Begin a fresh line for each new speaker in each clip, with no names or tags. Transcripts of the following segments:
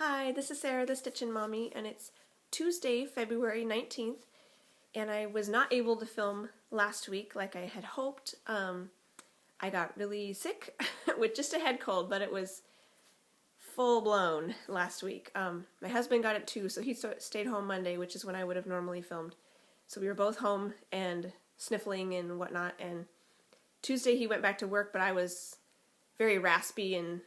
Hi, this is Sarah, the Stitchin Mommy, and it's Tuesday, February 19th, and I was not able to film last week like I had hoped. I got really sick with just a head cold, but it was full-blown last week. My husband got it too, so he stayed home Monday, which is when I would have normally filmed. So we were both home and sniffling and whatnot, and Tuesday he went back to work, but I was very raspy and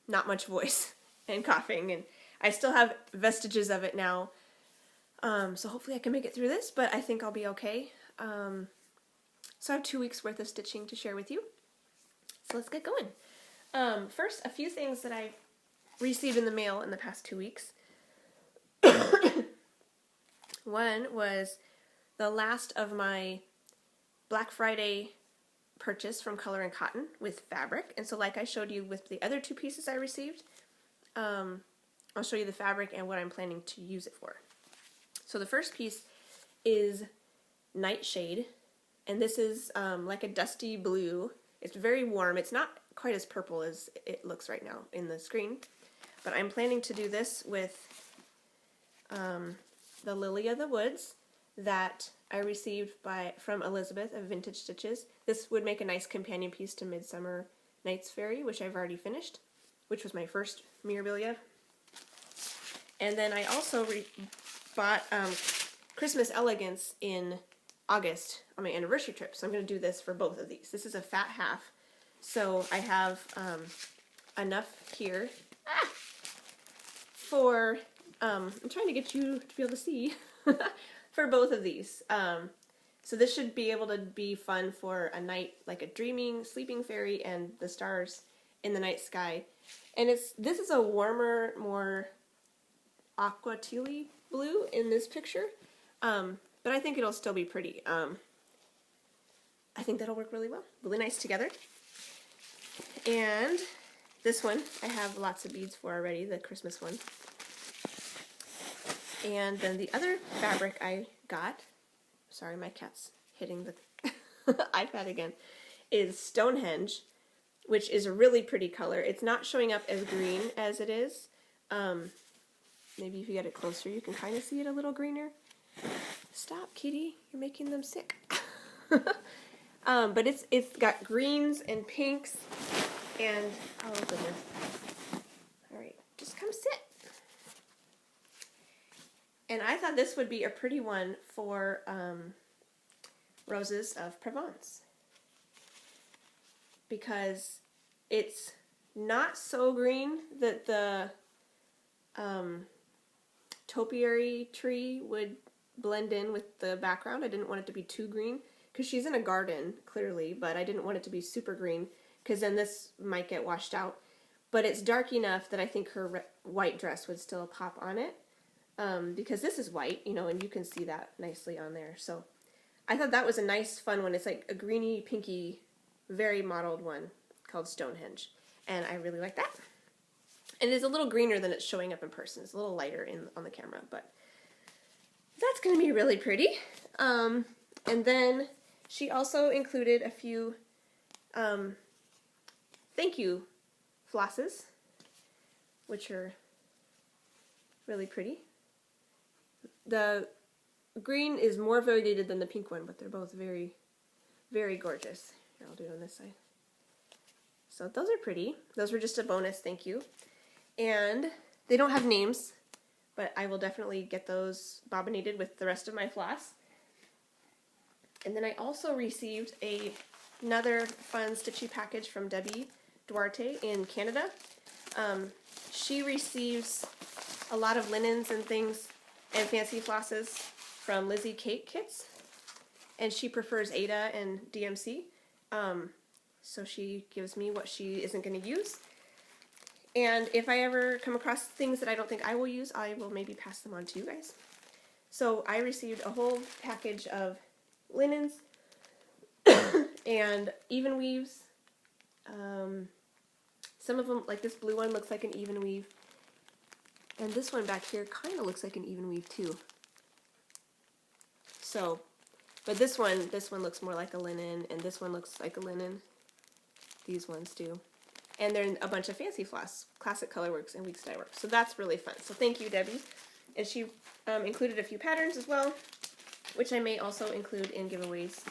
not much voice and coughing, and I still have vestiges of it now, so hopefully I can make it through this, but I think I'll be okay. So I have 2 weeks worth of stitching to share with you, so let's get going. First, a few things that I received in the mail in the past 2 weeks. One was the last of my Black Friday purchase from Color and Cotton with fabric, and so like I showed you with the other two pieces I received, I'll show you the fabric and what I'm planning to use it for. So the first piece is Nightshade, and this is like a dusty blue. It's very warm. It's not quite as purple as it looks right now in the screen, but I'm planning to do this with the Lily of the Woods that I received from Elizabeth of Vintage Stitches. This would make a nice companion piece to Midsummer Night's Fairy, which I've already finished, which was my first mirabilia. And then I also bought Christmas Elegance in August on my anniversary trip, so I'm going to do this for both of these. This is a fat half, so I have enough here for, I'm trying to get you to be able to see, for both of these. So this should be able to be fun for a night, like a dreaming, sleeping fairy and the stars in the night sky. And this is a warmer, more aqua tealy blue in this picture, but I think it'll still be pretty. I think that'll work really well, really nice together. And this one I have lots of beads for already, the Christmas one. And then the other fabric I got, sorry my cat's hitting the iPad again, is Stonehenge, which is a really pretty color. It's not showing up as green as it is. Maybe if you get it closer you can kind of see it a little greener. Stop, kitty, you're making them sick. But it's got greens and pinks and, oh goodness. Alright, just come sit. And I thought this would be a pretty one for Roses of Provence, because it's not so green that the topiary tree would blend in with the background. I didn't want it to be too green, because she's in a garden, clearly, but I didn't want it to be super green, because then this might get washed out. But it's dark enough that I think her white dress would still pop on it. Because this is white, you know, and you can see that nicely on there. So I thought that was a nice, fun one. It's like a greeny, pinky, very mottled one called Stonehenge. And I really like that. And it's a little greener than it's showing up in person. It's a little lighter on the camera, but that's going to be really pretty. And then she also included a few thank you flosses, which are really pretty. The green is more variegated than the pink one, but they're both very, very gorgeous. Here, I'll do it on this side. So those are pretty. Those were just a bonus, thank you. And they don't have names, but I will definitely get those bobbinated with the rest of my floss. And then I also received another fun stitchy package from Debbie Duarte in Canada. She receives a lot of linens and things and fancy flosses from Lizzie Kate Kits, and she prefers Ada and DMC, so she gives me what she isn't going to use. And if I ever come across things that I don't think I will use, I will maybe pass them on to you guys. So I received a whole package of linens and even weaves. Some of them, like this blue one, looks like an even weave. And this one back here kind of looks like an even weave too. So, but this one looks more like a linen, and this one looks like a linen. These ones do. And then a bunch of fancy floss, Classic Colorworks and Weeks Dye Works. So that's really fun. So thank you, Debbie. And she included a few patterns as well, which I may also include in giveaways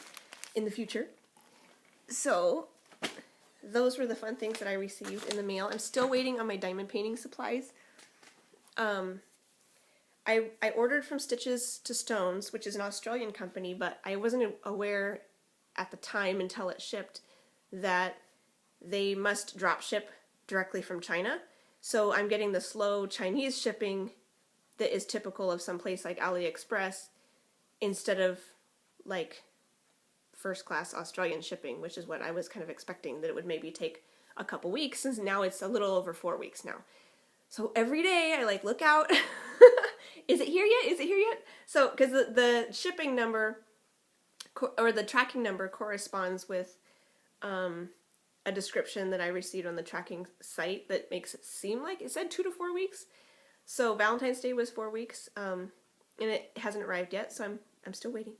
in the future. So those were the fun things that I received in the mail. I'm still waiting on my diamond painting supplies. I ordered from Stitches to Stones, which is an Australian company, but I wasn't aware at the time until it shipped that they must drop ship directly from China. So I'm getting the slow Chinese shipping that is typical of some place like AliExpress instead of like first class Australian shipping, which is what I was kind of expecting, that it would maybe take a couple weeks, since now it's a little over 4 weeks now. So every day I like look out, is it here yet? Is it here yet? So, because the shipping number or the tracking number corresponds with a description that I received on the tracking site that makes it seem like it said 2 to 4 weeks. So Valentine's Day was 4 weeks, and it hasn't arrived yet, so I'm still waiting.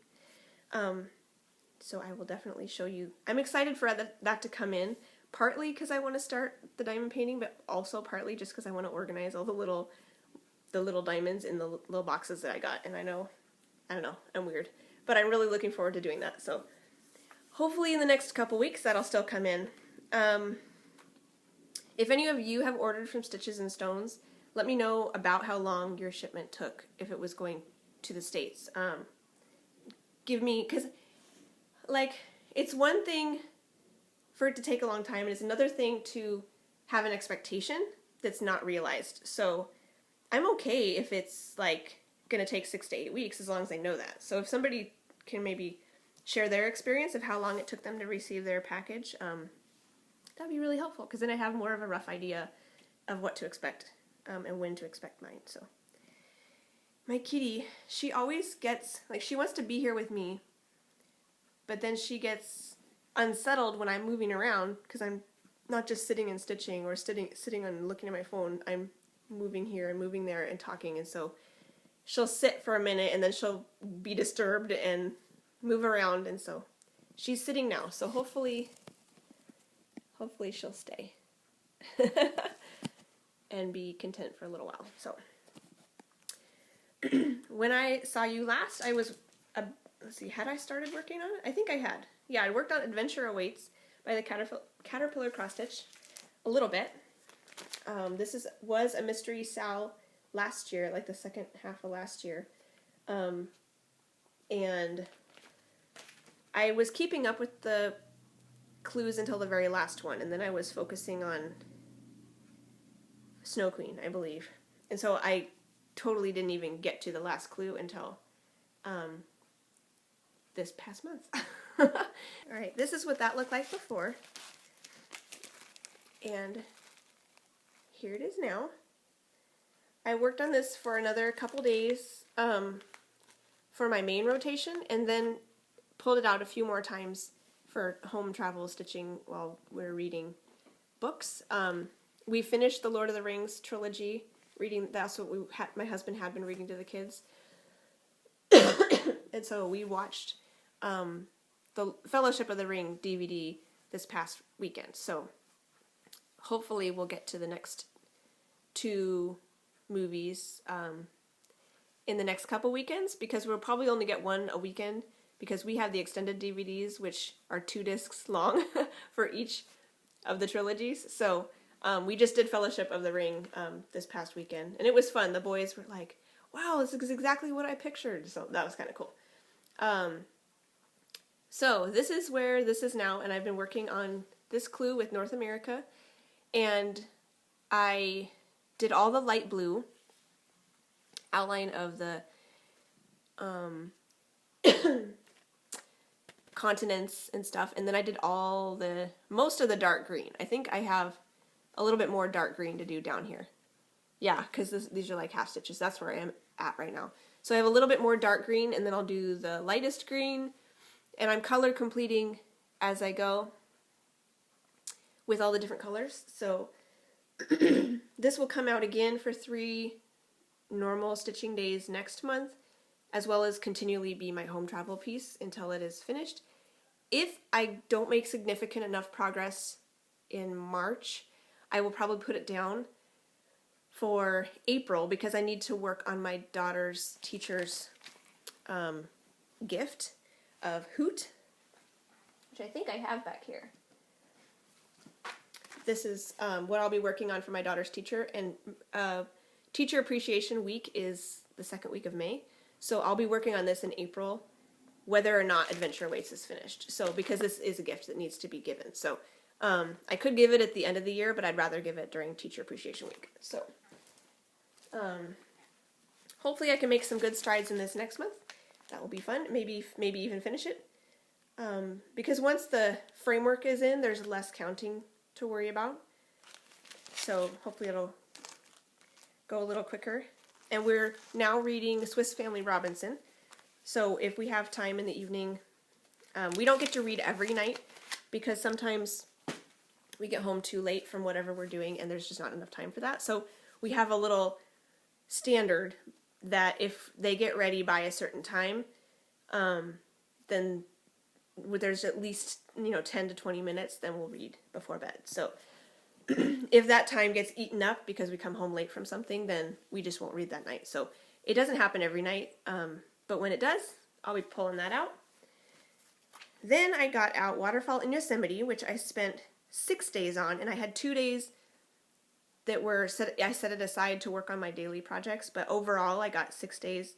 So I will definitely show you. I'm excited for that to come in, partly because I want to start the diamond painting, but also partly just because I want to organize all the little diamonds in the little boxes that I got. And I don't know, I'm weird, but I'm really looking forward to doing that. So hopefully in the next couple weeks that'll still come in. If any of you have ordered from Stitches and Stones, let me know about how long your shipment took if it was going to the States. Give me, because like it's one thing for it to take a long time, and it's another thing to have an expectation that's not realized. So I'm okay if it's like gonna take 6 to 8 weeks, as long as I know that. So if somebody can maybe share their experience of how long it took them to receive their package, that'd be really helpful, because then I have more of a rough idea of what to expect and when to expect mine. So my kitty, she always gets, like, she wants to be here with me, but then she gets unsettled when I'm moving around, because I'm not just sitting and stitching or sitting and looking at my phone. I'm moving here and moving there and talking, and so she'll sit for a minute and then she'll be disturbed and move around, and so she's sitting now, so hopefully she'll stay and be content for a little while. So when I saw you last, I was let's see, had I started working on it? I think I had. Yeah, I worked on Adventure Awaits by the Caterpillar Cross Stitch a little bit. This was a mystery Sal last year, like the second half of last year, and I was keeping up with the clues until the very last one, and then I was focusing on Snow Queen, I believe, and so I totally didn't even get to the last clue until this past month. Alright, this is what that looked like before, and here it is now. I worked on this for another couple days for my main rotation, and then pulled it out a few more times for home travel stitching while we're reading books. We finished the Lord of the Rings trilogy reading. That's what my husband had been reading to the kids. And so we watched the Fellowship of the Ring DVD this past weekend. So hopefully we'll get to the next 2 movies in the next couple weekends, because we'll probably only get one a weekend, because we have the extended DVDs, which are 2 discs long for each of the trilogies. So we just did Fellowship of the Ring this past weekend, and it was fun. The boys were like, wow, this is exactly what I pictured. So that was kind of cool. So this is where this is now, and I've been working on this clue with North America, and I did all the light blue outline of the continents and stuff, and then I did most of the dark green. I think I have a little bit more dark green to do down here. Yeah, because these are like half stitches. That's where I am at right now. So I have a little bit more dark green, and then I'll do the lightest green, and I'm color completing as I go with all the different colors. So this will come out again for 3 normal stitching days next month, as well as continually be my home travel piece until it is finished. If I don't make significant enough progress in March, I will probably put it down for April because I need to work on my daughter's teacher's gift of Hoot, which I think I have back here. This is what I'll be working on for my daughter's teacher, and Teacher Appreciation Week is the second week of May, so I'll be working on this in April, whether or not Adventure Awaits is finished. So because this is a gift that needs to be given, so I could give it at the end of the year, but I'd rather give it during Teacher Appreciation Week. So hopefully I can make some good strides in this next month. That will be fun. Maybe even finish it. Because once the framework is in, there's less counting to worry about. So hopefully it'll go a little quicker. And we're now reading Swiss Family Robinson. So if we have time in the evening, we don't get to read every night because sometimes we get home too late from whatever we're doing and there's just not enough time for that. So we have a little standard that if they get ready by a certain time, then there's at least 10 to 20 minutes, then we'll read before bed. So if that time gets eaten up because we come home late from something, then we just won't read that night. So it doesn't happen every night, but when it does, I'll be pulling that out. Then I got out Waterfall in Yosemite, which I spent 6 days on, and I had 2 days that I set it aside to work on my daily projects, but overall I got 6 days.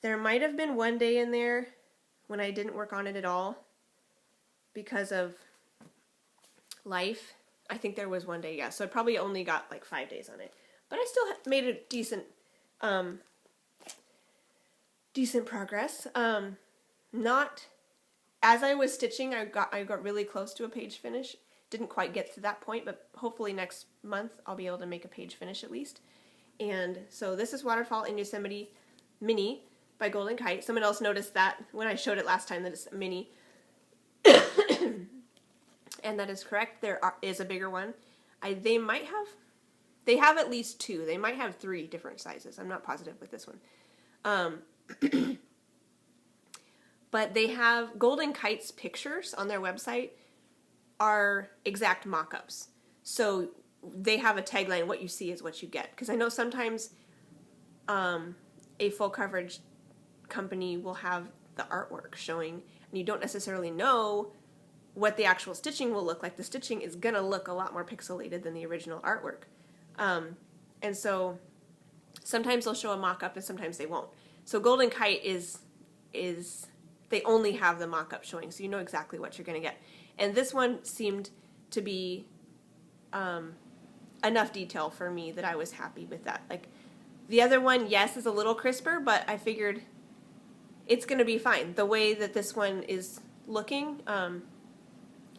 There might have been 1 day in there when I didn't work on it at all because of life. I think there was 1 day, yeah, so I probably only got like 5 days on it, but I still made a decent progress. Not as I was stitching, I got really close to a page finish. Didn't quite get to that point, but hopefully next month I'll be able to make a page finish at least. And so this is Waterfall in Yosemite Mini by Golden Kite. Someone else noticed that when I showed it last time that it's a mini. And that is correct. There is a bigger one. They have at least 2. They might have 3 different sizes. I'm not positive with this one. But they have Golden Kite's pictures on their website are exact mock-ups. So they have a tagline, what you see is what you get. Because I know sometimes a full coverage company will have the artwork showing, and you don't necessarily know what the actual stitching will look like. The stitching is going to look a lot more pixelated than the original artwork. And so sometimes they'll show a mock-up and sometimes they won't. So Golden Kite is they only have the mock-up showing, so you know exactly what you're going to get. And this one seemed to be enough detail for me that I was happy with that. Like the other one, yes, is a little crisper, but I figured it's going to be fine. The way that this one is looking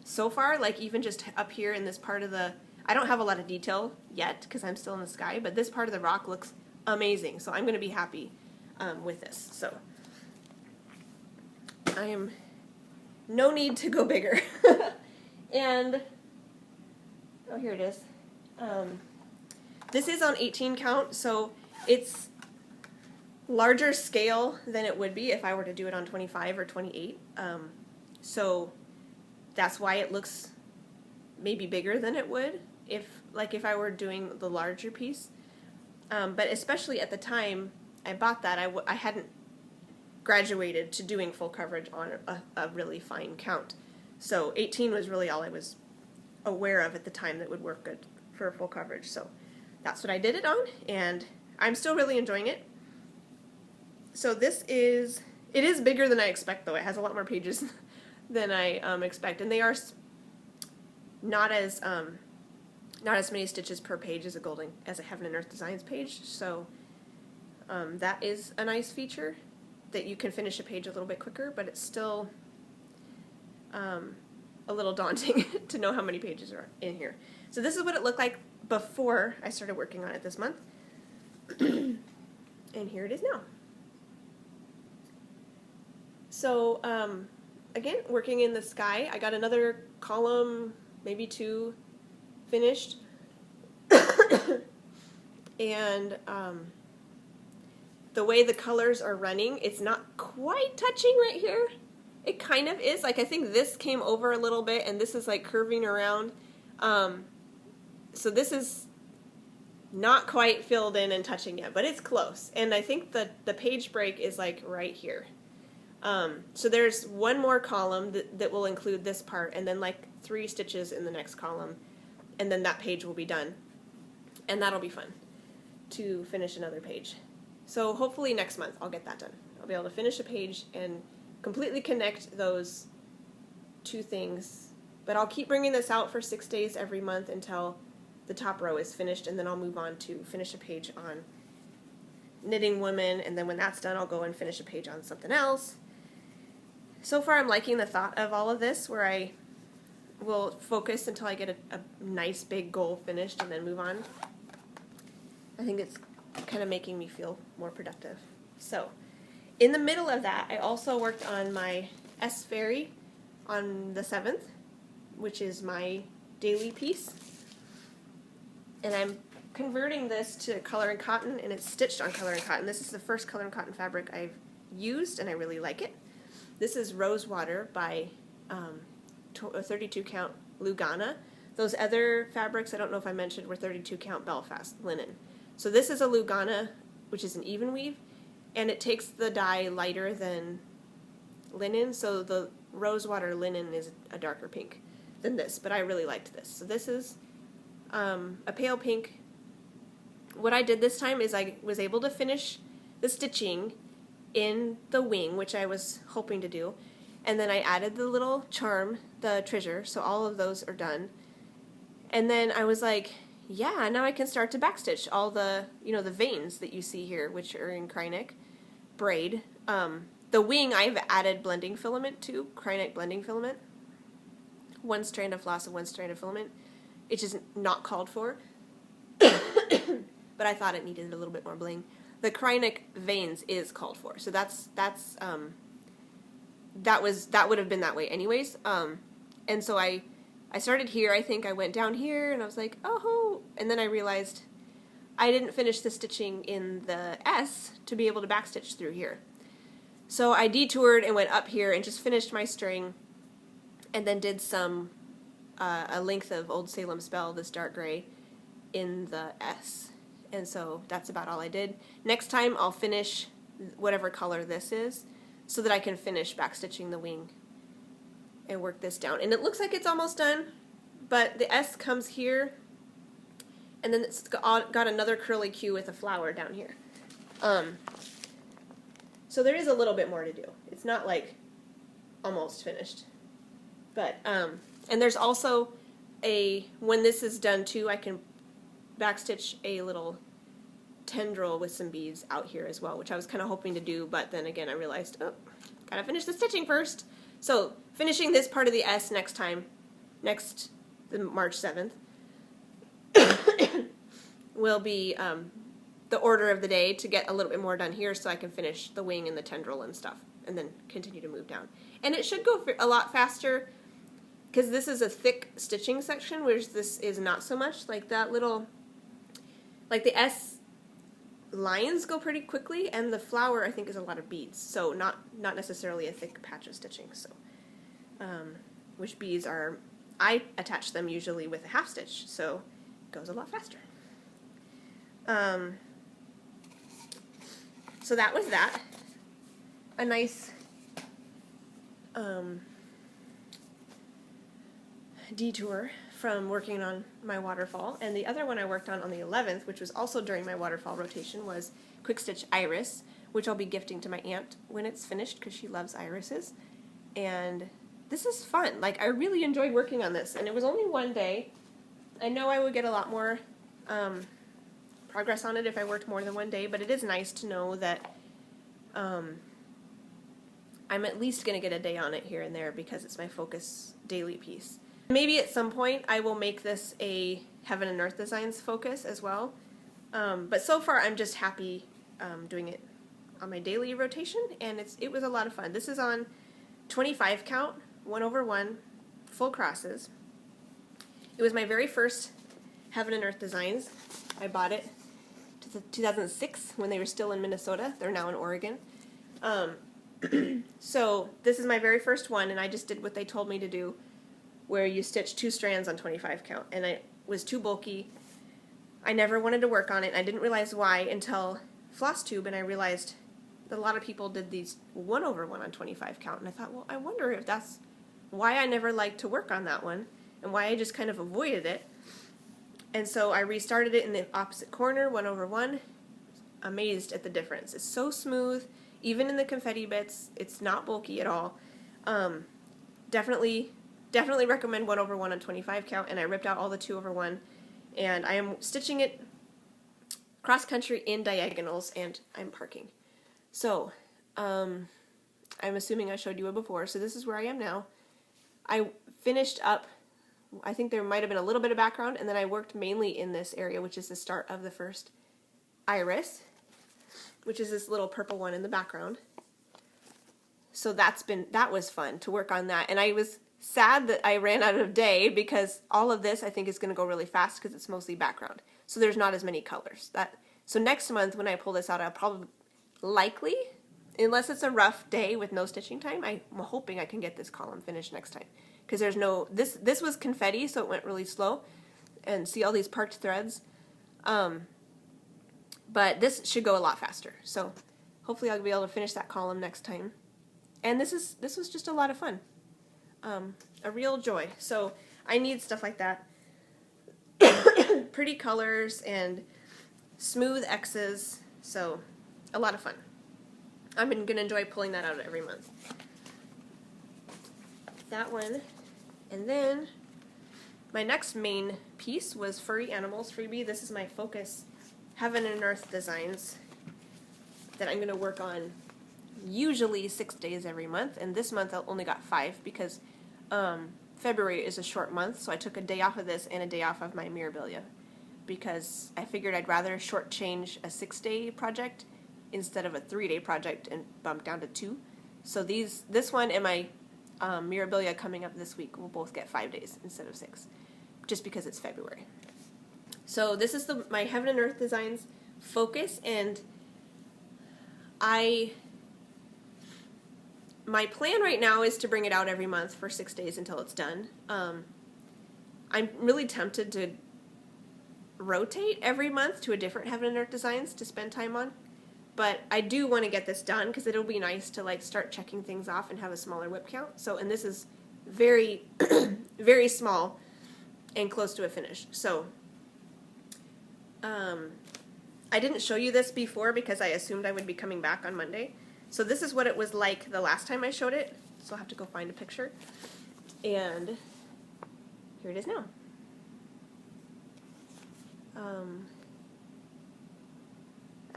so far, like even just up here in this part of I don't have a lot of detail yet because I'm still in the sky, but this part of the rock looks amazing. So I'm going to be happy with this. So I am no need to go bigger. And oh, here it is. This is on 18 count, so it's larger scale than it would be if I were to do it on 25 or 28. So that's why it looks maybe bigger than it would if I were doing the larger piece. But especially at the time I bought that, I hadn't graduated to doing full coverage on a really fine count. So 18 was really all I was aware of at the time that would work good for full coverage. So that's what I did it on, and I'm still really enjoying it. So it is bigger than I expect, though. It has a lot more pages than I expect, and they are not as many stitches per page as a Heaven and Earth Designs page. So that is a nice feature, that you can finish a page a little bit quicker, but it's still a little daunting to know how many pages are in here. So this is what it looked like before I started working on it this month. And here it is now. So again, working in the sky, I got another column, maybe 2 finished. And the way the colors are running, it's not quite touching right here. It kind of is. Like, I think this came over a little bit, and this is like curving around. so this is not quite filled in and touching yet, but it's close. And I think the page break is like right here. So there's one more column that will include this part, and then like 3 stitches in the next column, and then that page will be done. And that'll be fun to finish another page. So hopefully next month I'll get that done. I'll be able to finish a page and completely connect those 2 things. But I'll keep bringing this out for 6 days every month until the top row is finished, and then I'll move on to finish a page on knitting women, and then when that's done I'll go and finish a page on something else. So far I'm liking the thought of all of this, where I will focus until I get a nice big goal finished and then move on. I think it's kind of making me feel more productive. So in the middle of that, I also worked on my S Fairy on the 7th, which is my daily piece. And I'm converting this to color and cotton, and it's stitched on color and cotton. This is the first color and cotton fabric I've used, and I really like it. This is Rosewater by a 32 count Lugana. Those other fabrics, I don't know if I mentioned, were 32 count Belfast linen. So this is a Lugana, which is an even weave, and it takes the dye lighter than linen, so the Rosewater linen is a darker pink than this, but I really liked this. So this is a pale pink. What I did this time is I was able to finish the stitching in the wing, which I was hoping to do, and then I added the little charm, the treasure, so all of those are done. And then I was like, yeah, now I can start to backstitch all the, the veins that you see here, which are in Kryneck braid. The wing I've added blending filament to, Kryneck blending filament. 1 strand of floss and 1 strand of filament. It is not called for, but I thought it needed a little bit more bling. The Kryneck veins is called for, so that would have been that way anyways. And so I started here. I think I went down here, and I was like, oh, and then I realized I didn't finish the stitching in the S to be able to backstitch through here. So I detoured and went up here and just finished my string, and then did some a length of Old Salem Spell, this dark gray, in the S. And so that's about all I did. Next time I'll finish whatever color this is, so that I can finish backstitching the wing and work this down. And it looks like it's almost done, but the S comes here, and then it's got another curly Q with a flower down here. So there is a little bit more to do. It's not like almost finished. But, and there's also when this is done too, I can backstitch a little tendril with some beads out here as well, which I was kind of hoping to do, but then again I realized, oh, gotta finish the stitching first. So finishing this part of the S next time, the March 7th, will be the order of the day to get a little bit more done here, so I can finish the wing and the tendril and stuff, and then continue to move down. And it should go a lot faster, because this is a thick stitching section, whereas this is not so much. Like that little, like the S lines go pretty quickly, and the flower I think is a lot of beads, so not necessarily a thick patch of stitching. So, which beads are, I attach them usually with a half stitch, so it goes a lot faster. So that was that. A nice detour from working on my waterfall. And the other one I worked on the 11th, which was also during my waterfall rotation, was Quick Stitch Iris, which I'll be gifting to my aunt when it's finished, because she loves irises. And this is fun. Like, I really enjoyed working on this, and it was only 1 day. I know I would get a lot more progress on it if I worked more than 1 day, but it is nice to know that I'm at least going to get a day on it here and there, because it's my focus daily piece. Maybe at some point I will make this a Heaven and Earth Designs focus as well, but so far I'm just happy doing it on my daily rotation, and it was a lot of fun. This is on 25 count, 1/1, full crosses. It was my very first Heaven and Earth Designs. I bought it 2006 when they were still in Minnesota. They're now in Oregon. So this is my very first one, and I just did what they told me to do, where you stitch 2 strands on 25 count. And was too bulky. I never wanted to work on it. I didn't realize why until Flosstube, and I realized that a lot of people did these 1/1 on 25 count, and I thought, well, I wonder if that's why I never liked to work on that one, and why I just kind of avoided it. And so I restarted it in the opposite corner, 1/1. Amazed at the difference. It's so smooth, even in the confetti bits. It's not bulky at all. Definitely recommend 1/1 on 25 count, and I ripped out all the 2/1, and I am stitching it cross country in diagonals, and I'm parking. So, I'm assuming I showed you it before, so this is where I am now. I finished up, I think there might have been a little bit of background, and then I worked mainly in this area, which is the start of the first iris, which is this little purple one in the background. So that was fun to work on that, and I was sad that I ran out of day because all of this I think is going to go really fast because it's mostly background. So there's not as many colors. So next month when I pull this out, I'll probably, likely, unless it's a rough day with no stitching time, I'm hoping I can get this column finished next time. Because there's no, this was confetti, so it went really slow. And see all these parked threads? But this should go a lot faster. So hopefully I'll be able to finish that column next time. And this was just a lot of fun. A real joy. So I need stuff like that. Pretty colors and smooth X's. So a lot of fun. I'm going to enjoy pulling that out every month. That one. And then my next main piece was Furry Animals freebie. This is my Focus Heaven and Earth designs that I'm going to work on usually 6 days every month. And this month I only got 5 because February is a short month, so I took a day off of this and a day off of my mirabilia because I figured I'd rather shortchange a 6-day project instead of a 3-day project and bump down to 2. So this one and my mirabilia coming up this week will both get 5 days instead of 6, just because it's February. So this is my Heaven and Earth Designs Focus, and my plan right now is to bring it out every month for 6 days until it's done. I'm really tempted to rotate every month to a different Heaven and Earth Designs to spend time on. But I do want to get this done because it'll be nice to like start checking things off and have a smaller whip count. So, and this is very, very small and close to a finish. So, I didn't show you this before because I assumed I would be coming back on Monday. So this is what it was like the last time I showed it. So I'll have to go find a picture. And here it is now.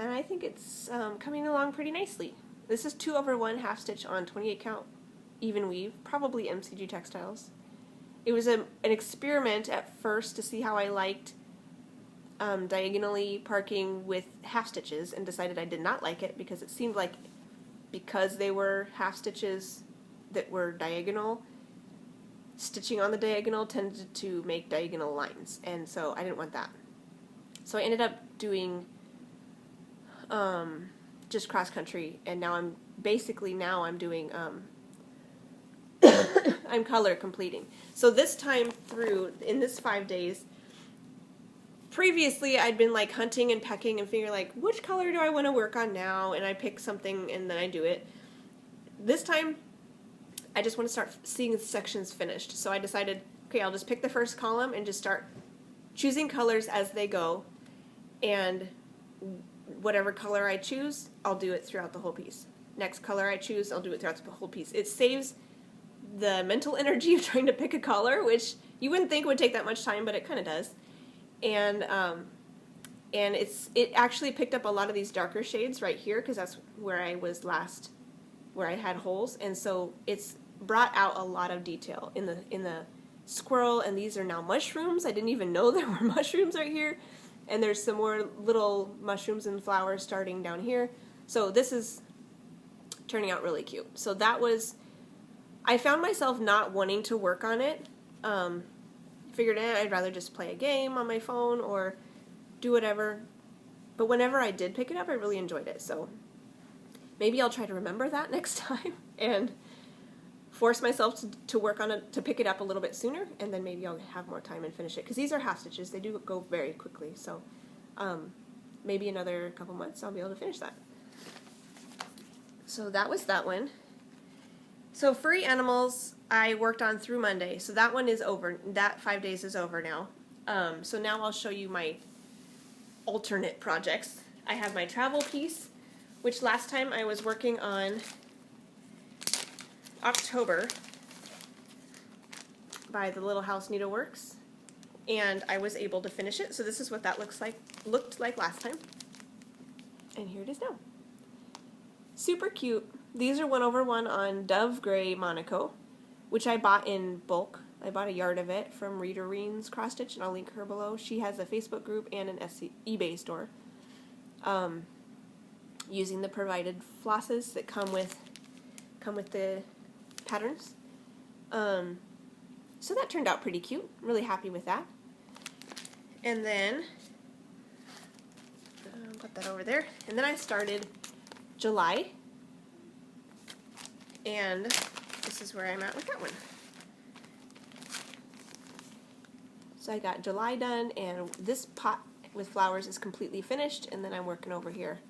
And I think it's coming along pretty nicely. This is 2/1 half stitch on 28 count even weave, probably MCG Textiles. It was an experiment at first to see how I liked diagonally parking with half stitches, and decided I did not like it because it seemed like because they were half stitches that were diagonal, stitching on the diagonal tended to make diagonal lines, and so I didn't want that. So I ended up doing just cross country, and now I'm doing I'm color completing. So this time through, in this 5 days, previously I'd been like hunting and pecking and figuring like, which color do I want to work on now, and I pick something and then I do it. This time I just want to start seeing the sections finished. So I decided, okay, I'll just pick the first column and just start choosing colors as they go, and whatever color I choose, I'll do it throughout the whole piece. Next color I choose, I'll do it throughout the whole piece. It saves the mental energy of trying to pick a color, which you wouldn't think would take that much time, but it kind of does. And it actually picked up a lot of these darker shades right here because that's where I was last, where I had holes, and so it's brought out a lot of detail in the squirrel. And these are now mushrooms. I didn't even know there were mushrooms right here, and there's some more little mushrooms and flowers starting down here. So this is turning out really cute. So that was, I found myself not wanting to work on it. Figured I'd rather just play a game on my phone or do whatever. But whenever I did pick it up, I really enjoyed it. So maybe I'll try to remember that next time and force myself to work on it, to pick it up a little bit sooner, and then maybe I'll have more time and finish it. Because these are half stitches. They do go very quickly. So maybe another couple months I'll be able to finish that. So that was that one. So Furry Animals I worked on through Monday. So that one is over. That 5 days is over now. So now I'll show you my alternate projects. I have my travel piece, which last time I was working on October by the Little House Needleworks, and I was able to finish it. So this is what that looked like last time, and here it is now. Super cute. These are 1/1 on Dove Gray Monaco, which I bought in bulk. I bought a yard of it from Rita Reen's Cross Stitch, and I'll link her below. She has a Facebook group and an eBay store, using the provided flosses that come with the patterns. So that turned out pretty cute. I'm really happy with that. And then put that over there. And then I started July, and this is where I'm at with that one. So I got July done, and this pot with flowers is completely finished, and then I'm working over here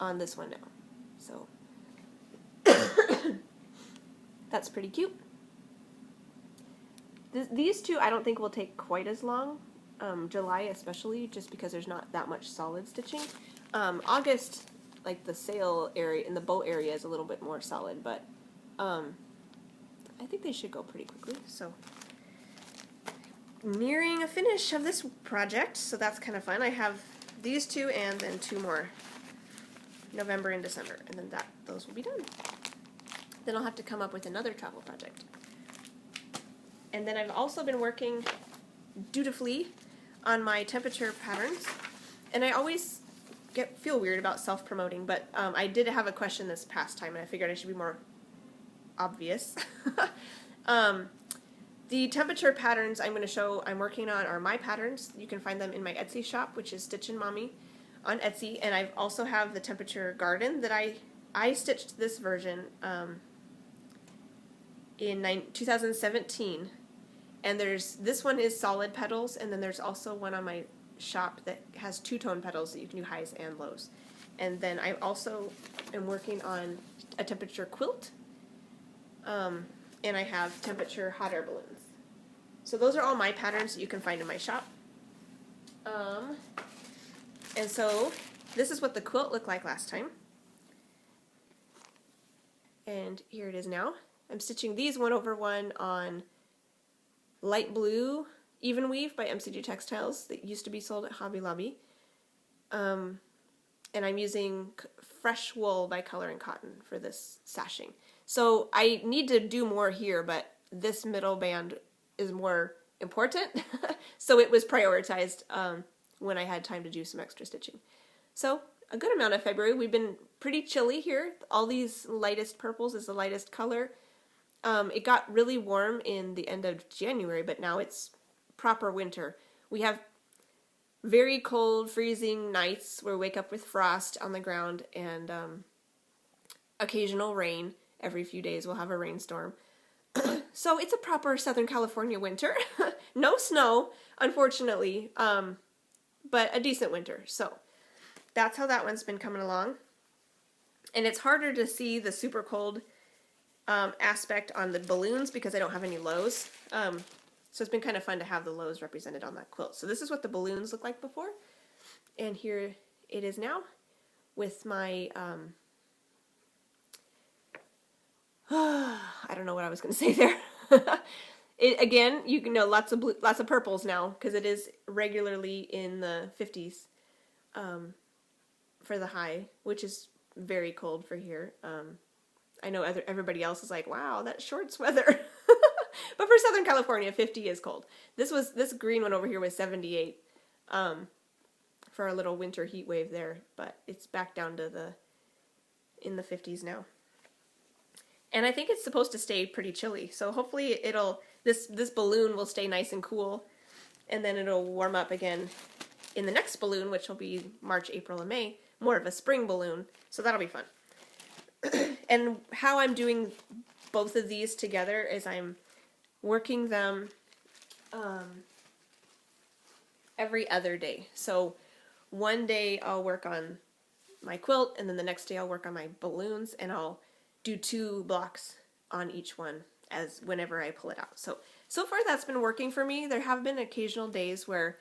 on this one now. So that's pretty cute. These two I don't think will take quite as long, July especially, just because there's not that much solid stitching. August, like the sail area and the boat area, is a little bit more solid, but I think they should go pretty quickly. So nearing a finish of this project, so that's kind of fun. I have these two and then 2 more, November and December, and then those will be done. Then I'll have to come up with another travel project. And then I've also been working dutifully on my temperature patterns, and I always feel weird about self-promoting, but I did have a question this past time, and I figured I should be more obvious. The temperature patterns I'm working on are my patterns. You can find them in my Etsy shop, which is Stitchin Mommy on Etsy, and I also have the temperature garden that I stitched this version in 2017, and this one is solid petals, and then there's also one on my shop that has 2-tone petals that you can do highs and lows. And then I also am working on a temperature quilt, and I have temperature hot air balloons. So those are all my patterns that you can find in my shop. And so this is what the quilt looked like last time. And here it is now. I'm stitching these 1/1 on light blue even weave by MCG Textiles that used to be sold at Hobby Lobby. And I'm using fresh wool by Color and Cotton for this sashing. So I need to do more here, but this middle band is more important. So it was prioritized when I had time to do some extra stitching. So a good amount of February. We've been pretty chilly here. All these lightest purples is the lightest color. It got really warm in the end of January, but now it's proper winter. We have very cold, freezing nights where we wake up with frost on the ground, and occasional rain. Every few days we'll have a rainstorm. So it's a proper Southern California winter. No snow, unfortunately, but a decent winter. So that's how that one's been coming along. And it's harder to see the super cold aspect on the balloons because I don't have any lows. So it's been kind of fun to have the lows represented on that quilt. So this is what the balloons looked like before. And here it is now with my, I don't know what I was going to say there. Again, you can know lots of purples now because it is regularly in the 50s for the high, which is very cold for here. I know everybody else is like, wow, that's shorts weather. But for Southern California, 50 is cold. This green one over here was 78 for a little winter heat wave there, but it's back down to in the 50s now. And I think it's supposed to stay pretty chilly, so hopefully this balloon will stay nice and cool, and then it'll warm up again in the next balloon, which will be March, April, and May, more of a spring balloon, so that'll be fun. And how I'm doing both of these together is I'm working them every other day. So one day I'll work on my quilt, and then the next day I'll work on my balloons, and I'll do 2 blocks on each one as whenever I pull it out. So far that's been working for me. There have been occasional days where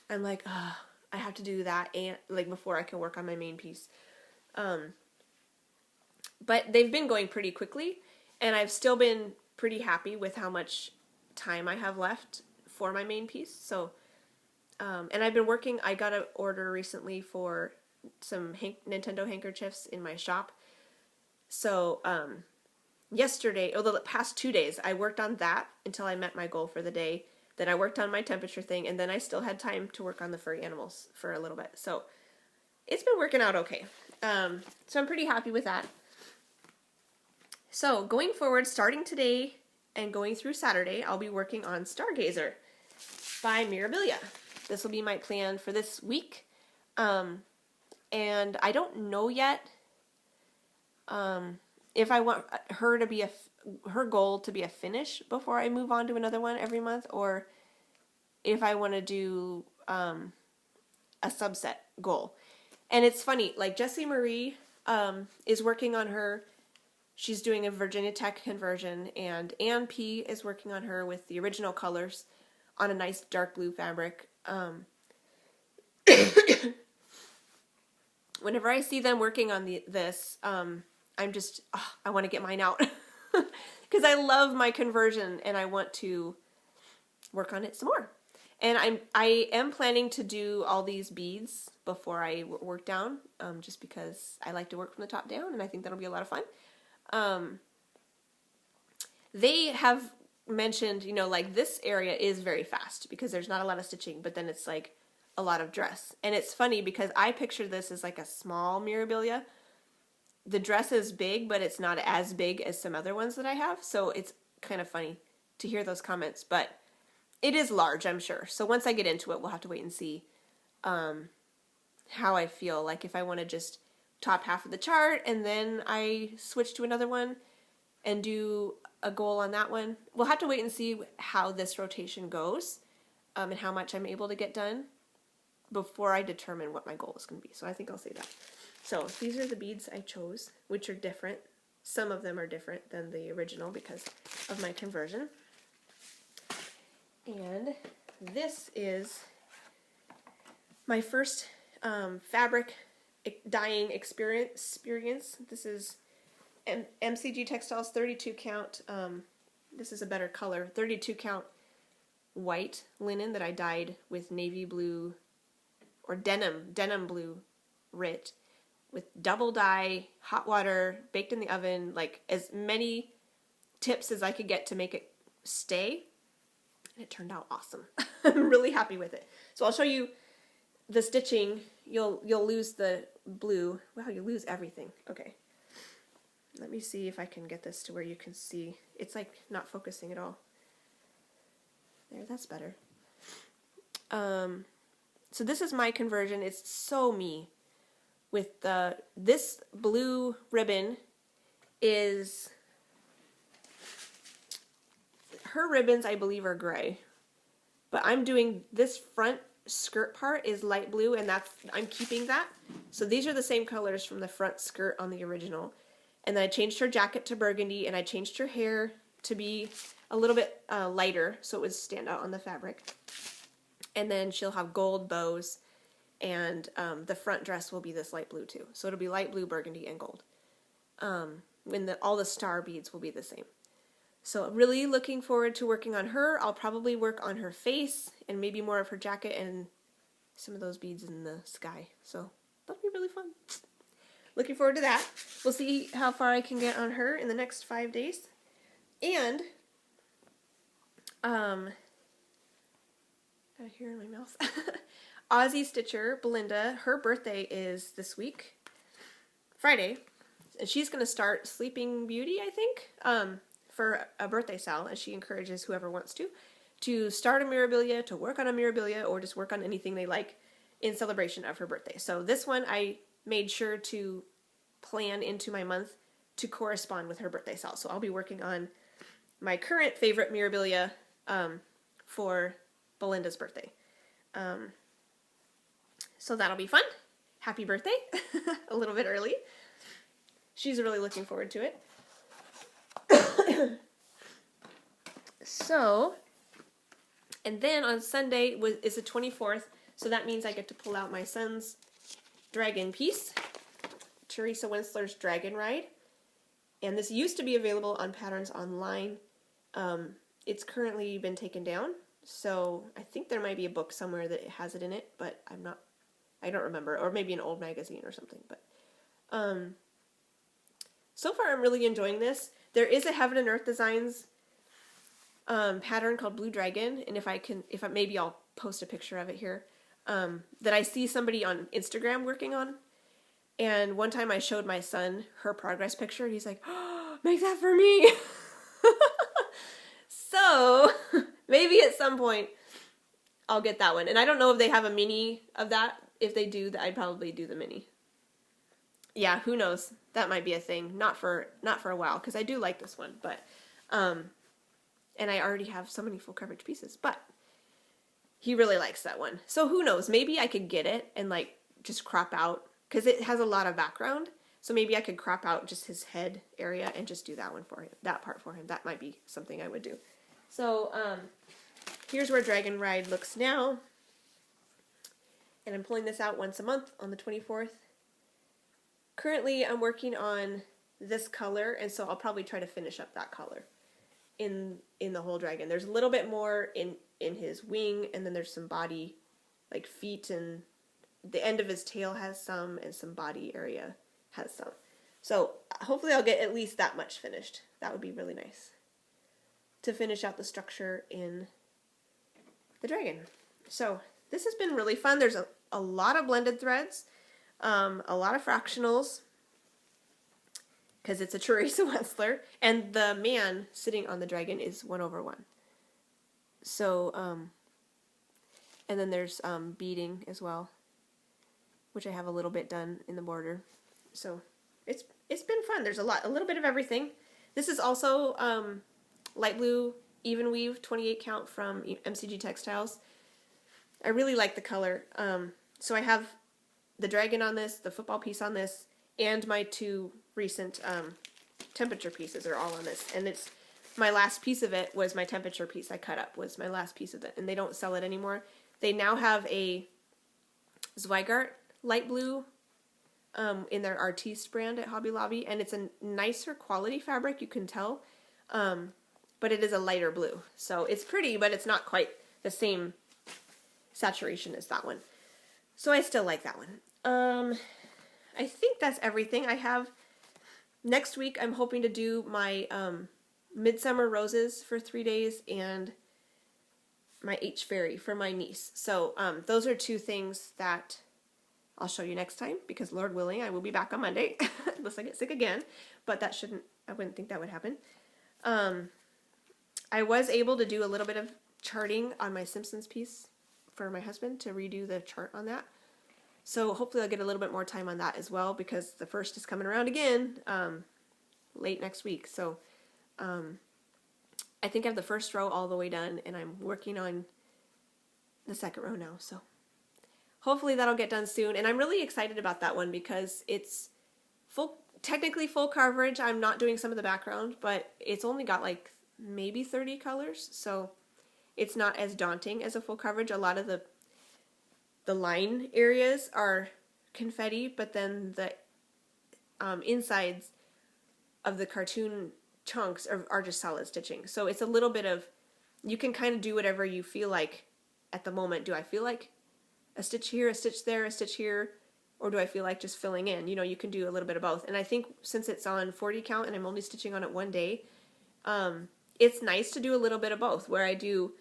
I'm like, I have to do that and like before I can work on my main piece. But they've been going pretty quickly, and I've still been pretty happy with how much time I have left for my main piece. So, and I've been working, I got an order recently for some Nintendo handkerchiefs in my shop. So, yesterday, the past 2 days, I worked on that until I met my goal for the day. Then I worked on my temperature thing, and then I still had time to work on the furry animals for a little bit. So, it's been working out okay. So I'm pretty happy with that. So, going forward, starting today and going through Saturday, I'll be working on Stargazer by Mirabilia. This will be my plan for this week. And I don't know yet if I want her to be her goal to be a finish before I move on to another one every month, or if I want to do a subset goal. And it's funny, like Jessie Marie is working on her. She's doing a Virginia Tech conversion, and Ann P. is working on her with the original colors on a nice dark blue fabric. Whenever I see them working on this, I'm just, I want to get mine out. Because I love my conversion, and I want to work on it some more. And I am planning to do all these beads before I work down, just because I like to work from the top down, and I think that'll be a lot of fun. They have mentioned, like this area is very fast because there's not a lot of stitching, but then it's like a lot of dress. And it's funny because I picture this as like a small mirabilia. The dress is big, but it's not as big as some other ones that I have. So it's kind of funny to hear those comments, but it is large, I'm sure. So once I get into it, we'll have to wait and see how I feel. Like if I want to just top half of the chart and then I switch to another one and do a goal on that one. We'll have to wait and see how this rotation goes and how much I'm able to get done before I determine what my goal is going to be. So I think I'll say that. So these are the beads I chose, which are different. Some of them are different than the original because of my conversion. And this is my first fabric dyeing experience. This is MCG Textiles 32 count. This is a better color. 32 count white linen that I dyed with navy blue or denim blue RIT with double dye, hot water, baked in the oven, like as many tips as I could get to make it stay. And it turned out awesome. I'm really happy with it. So I'll show you the stitching. You'll lose the blue. Wow, you lose everything. Okay. Let me see if I can get this to where you can see. It's like not focusing at all. There, that's better. So this is my conversion. It's so me. With this blue ribbon is, her ribbons I believe are gray. But I'm doing this front skirt part is light blue, and I'm keeping that. So these are the same colors from the front skirt on the original. And then I changed her jacket to burgundy, and I changed her hair to be a little bit lighter so it would stand out on the fabric. And then she'll have gold bows, and the front dress will be this light blue too. So it'll be light blue, burgundy, and gold. And all the star beads will be the same. So really looking forward to working on her. I'll probably work on her face and maybe more of her jacket and some of those beads in the sky. So that'll be really fun. Looking forward to that. We'll see how far I can get on her in the next 5 days. And, got a hair in my mouth. Aussie Stitcher, Belinda, her birthday is this week, Friday. And she's going to start Sleeping Beauty, I think, for a birthday sale, as she encourages whoever wants to start a mirabilia, to work on a mirabilia, or just work on anything they like in celebration of her birthday. So this one I made sure to plan into my month to correspond with her birthday salt. So I'll be working on my current favorite mirabilia for Belinda's birthday. So that'll be fun. Happy birthday. A little bit early. She's really looking forward to it. So, and then on Sunday is the 24th, so that means I get to pull out my son's dragon piece, Teresa Wentzler's Dragon Ride. And this used to be available on Patterns Online. It's currently been taken down, so I think there might be a book somewhere that has it in it, but I don't remember, or maybe an old magazine or something. But so far I'm really enjoying this. There is a Heaven and Earth Designs pattern called Blue Dragon, and maybe I'll post a picture of it here, that I see somebody on Instagram working on. And one time I showed my son her progress picture, and he's like, "Oh, make that for me." So maybe at some point I'll get that one. And I don't know if they have a mini of that. If they do, I'd probably do the mini. Yeah, who knows? That might be a thing. Not for a while, because I do like this one, but and I already have so many full coverage pieces, but he really likes that one. So who knows? Maybe I could get it and like just crop out, because it has a lot of background. So maybe I could crop out just his head area and just do that one for him, that part for him. That might be something I would do. So here's where Dragon Ride looks now. And I'm pulling this out once a month on the 24th. Currently, I'm working on this color, and so I'll probably try to finish up that color in the whole dragon. There's a little bit more in his wing, and then there's some body, like feet, and the end of his tail has some, and some body area has some. So hopefully I'll get at least that much finished. That would be really nice to finish out the structure in the dragon. So this has been really fun. There's a lot of blended threads, a lot of fractionals, because it's a Teresa Wentzler, and the man sitting on the dragon is 1/1. So, and then there's beading as well, which I have a little bit done in the border. So it's been fun. There's a little bit of everything. This is also light blue even weave 28 count from MCG Textiles. I really like the color. So I have the dragon on this, the football piece on this, and my two recent temperature pieces are all on this. And it's my last piece of it was my temperature piece I cut up, was my last piece of it, and they don't sell it anymore. They now have a Zweigart light blue in their Artiste brand at Hobby Lobby, and it's a nicer quality fabric, you can tell, but it is a lighter blue. So it's pretty, but it's not quite the same saturation as that one. So I still like that one. I think that's everything. I have, next week I'm hoping to do my Midsummer Roses for 3 days and my H Fairy for my niece. So those are two things that I'll show you next time, because Lord willing, I will be back on Monday, unless I get sick again, but I wouldn't think that would happen. I was able to do a little bit of charting on my Simpsons piece for my husband, to redo the chart on that. So hopefully I'll get a little bit more time on that as well, because the first is coming around again late next week. So I think I have the first row all the way done, and I'm working on the second row now. So hopefully that'll get done soon. And I'm really excited about that one, because it's technically full coverage. I'm not doing some of the background, but it's only got like maybe 30 colors. So it's not as daunting as a full coverage. A lot of the line areas are confetti, but then the insides of the cartoon chunks are just solid stitching. So it's a little bit of, you can kind of do whatever you feel like at the moment. Do I feel like a stitch here, a stitch there, a stitch here, or do I feel like just filling in? You know, you can do a little bit of both. And I think since it's on 40 count and I'm only stitching on it one day, it's nice to do a little bit of both, where I do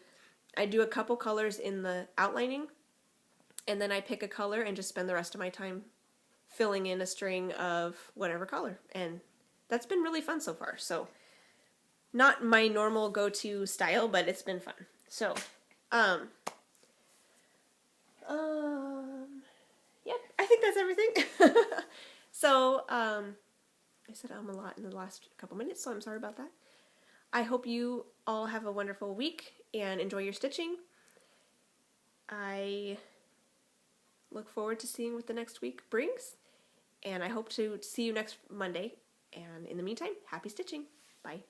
a couple colors in the outlining, and then I pick a color and just spend the rest of my time filling in a string of whatever color. And that's been really fun so far. So not my normal go-to style, but it's been fun. So, yep, I think that's everything. So, I said a lot in the last couple minutes, so I'm sorry about that. I hope you all have a wonderful week and enjoy your stitching. I look forward to seeing what the next week brings, and I hope to see you next Monday. And in the meantime, happy stitching. Bye.